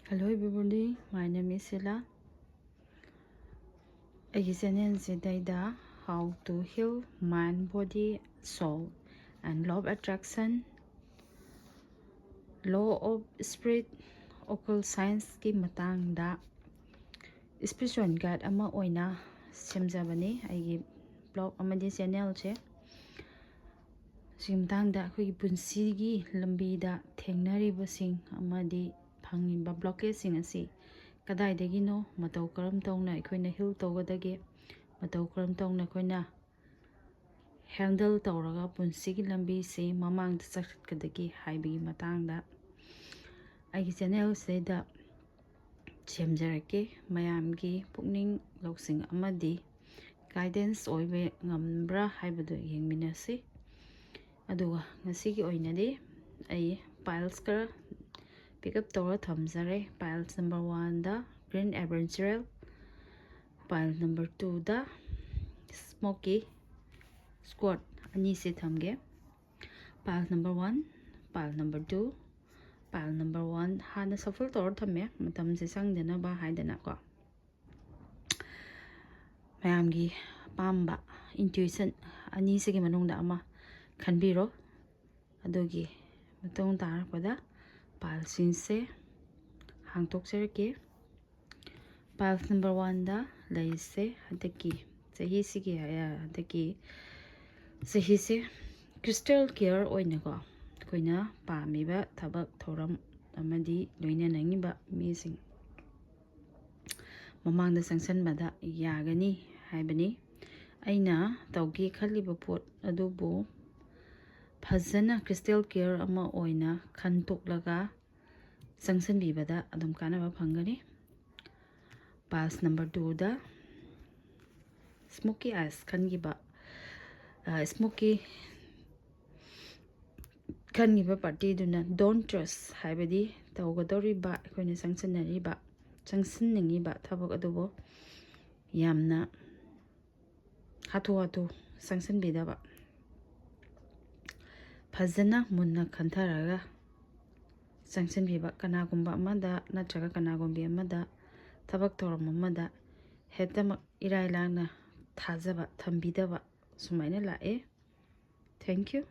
Hello everybody, my name is Sila. I channel today how to heal mind, body, soul, and love attraction, law of spirit, occult science ki matangda spiritual guide ama oina semjabani aigi blog amadi channel che simtangda khoi punsigi lambida thengnaribasing amadi phangiba blockage sing asi kadaidagino matau karam tawna aikoina heal tawgadage matau karam tawna aikoina handle tawraga punsigi lambi se mamang da sakadagi haibigi matangda aigi channel seda semjarake mayamgi pukning loksing amadi guidance oibe ngambra haibadu yengminasi aduga ngasigi oinadi ai piles kara pick up tawra thamjare. Piles number 1 da green adventural, pile number 2 da smoky squat ani se thamge. Pile number 1, pile number 2, pile number 1 hana shuffle tawra thamme matam se sangdena ba haidana ko mayamgi pamba intuition ani se gi manungda ama khanbiro adogi matong tarpada pile sinse hangtokserake. Pile number 1 da laise hadaki sahi sigi hadaki sahi se crystal clear oina ko koina pamiba thabak thoram amadi loina nangiba mising mamangda sangsanbada yagani haibani aina tawgi khaliba pot adubu fazana crystal clear ama oina khantoklaga sangsanbibada adum kanaba phangani. Piles number 2 da smoky eyes khangiba smoky khangiba party duna don't trust haibadi tawgadoriba aikoina sangsanariba sangsanningiba thabak adubo yamna hatu sangsanbidaba fazana munna khantaraga sangsanbiba kanagumba amada natraga kanagumbi amada tabak toram amada hetamak irai lagna thajaba thambidaba sumaina lae. Thank you.